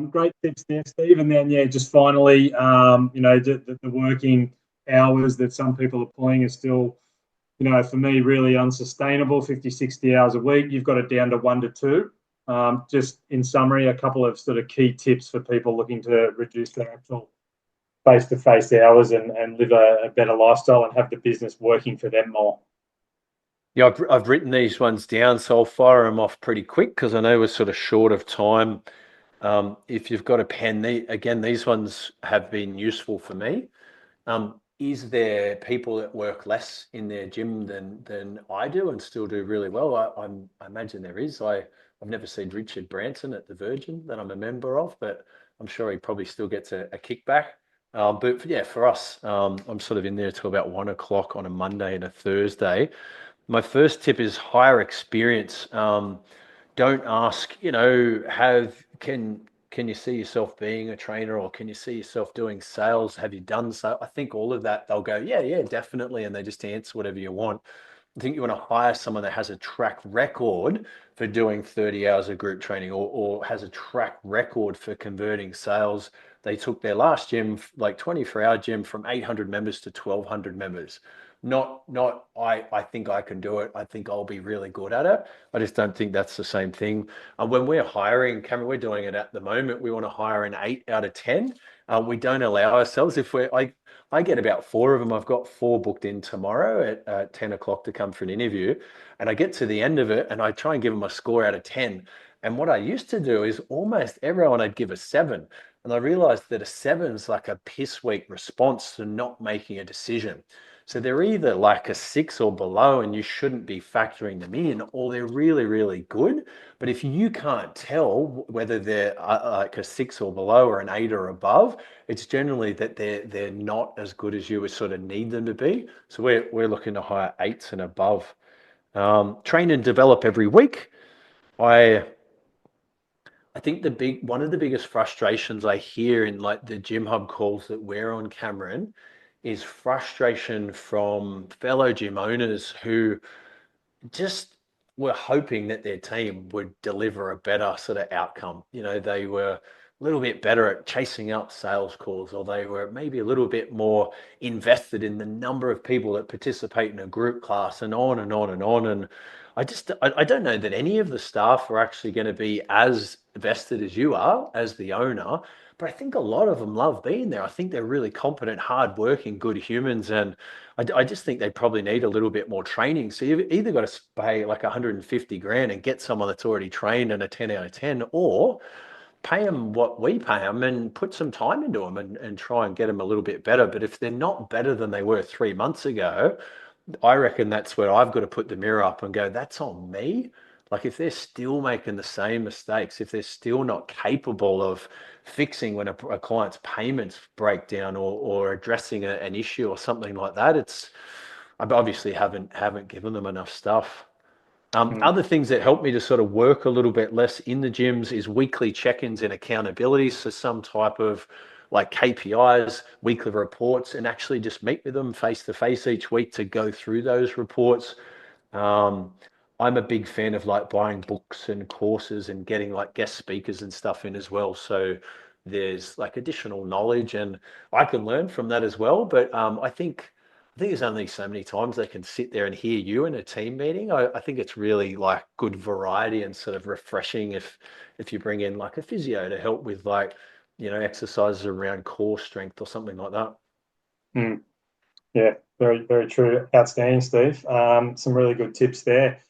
Great tips there, Steve. And then, yeah, just finally, the working hours that some people are pulling is still, for me, really unsustainable. 50, 60 hours a week. You've got it down to 1 to 2. Just in summary, a couple of sort of key tips for people looking to reduce their actual face-to-face hours and live a better lifestyle and have the business working for them more. Yeah, I've written these ones down, so I'll fire them off pretty quick because I know we're sort of short of time. If you've got a pen, again, these ones have been useful for me. Is there people that work less in their gym than I do and still do really well? I imagine there is. I've never seen Richard Branson at the Virgin that I'm a member of, but I'm sure he probably still gets a kickback. But yeah, for us, I'm sort of in there till about 1 o'clock on a Monday and a Thursday. My first tip is hire experience. Don't ask, can you see yourself being a trainer or can you see yourself doing sales? Have you done so? I think all of that, they'll go, yeah, yeah, definitely. And they just answer whatever you want. I think you want to hire someone that has a track record for doing 30 hours of group training or has a track record for converting sales. They took their last gym, like 24-hour gym, from 800 members to 1,200 members. Not I think I can do it. I think I'll be really good at it. I just don't think that's the same thing. When we're hiring, Cameron, we're doing it at the moment. We want to hire an 8 out of 10. We don't allow ourselves if I get about four of them. I've got four booked in tomorrow at 10 o'clock to come for an interview. And I get to the end of it and I try and give them a score out of 10. And what I used to do is almost everyone I'd give a 7. And I realized that a 7 is like a piss weak response to not making a decision. So they're either like a 6 or below, and you shouldn't be factoring them in, or they're really, really good. But if you can't tell whether they're like a 6 or below or an 8 or above, it's generally that they're not as good as you would sort of need them to be. So we're looking to hire 8s and above. Train and develop every week. I I think the big one of the biggest frustrations I hear in like the gym hub calls that we're on, Cameron, is frustration from fellow gym owners who just were hoping that their team would deliver a better sort of outcome. They were a little bit better at chasing up sales calls, or they were maybe a little bit more invested in the number of people that participate in a group class and on and on and on. And I don't know that any of the staff are actually going to be as vested as you are as the owner. But I think a lot of them love being there. I think they're really competent, hardworking, good humans, and I just think they probably need a little bit more training. So you've either got to pay like 150 grand and get someone that's already trained and a 10 out of 10, or pay them what we pay them and put some time into them and try and get them a little bit better. But if they're not better than they were 3 months ago, I reckon that's where I've got to put the mirror up and go, that's on me. Like if they're still making the same mistakes, if they're still not capable of fixing when a client's payments break down or addressing an issue or something like that, I obviously haven't given them enough stuff. Mm. Other things that help me to sort of work a little bit less in the gyms is weekly check-ins and accountabilities. So some type of like KPIs, weekly reports, and actually just meet with them face to face each week to go through those reports. Um, I'm a big fan of like buying books and courses and getting like guest speakers and stuff in as well. So there's like additional knowledge and I can learn from that as well. But I think there's only so many times they can sit there and hear you in a team meeting. I think it's really like good variety and sort of refreshing if you bring in like a physio to help with like, exercises around core strength or something like that. Mm. Yeah, very, very true. Outstanding, Steve. Some really good tips there.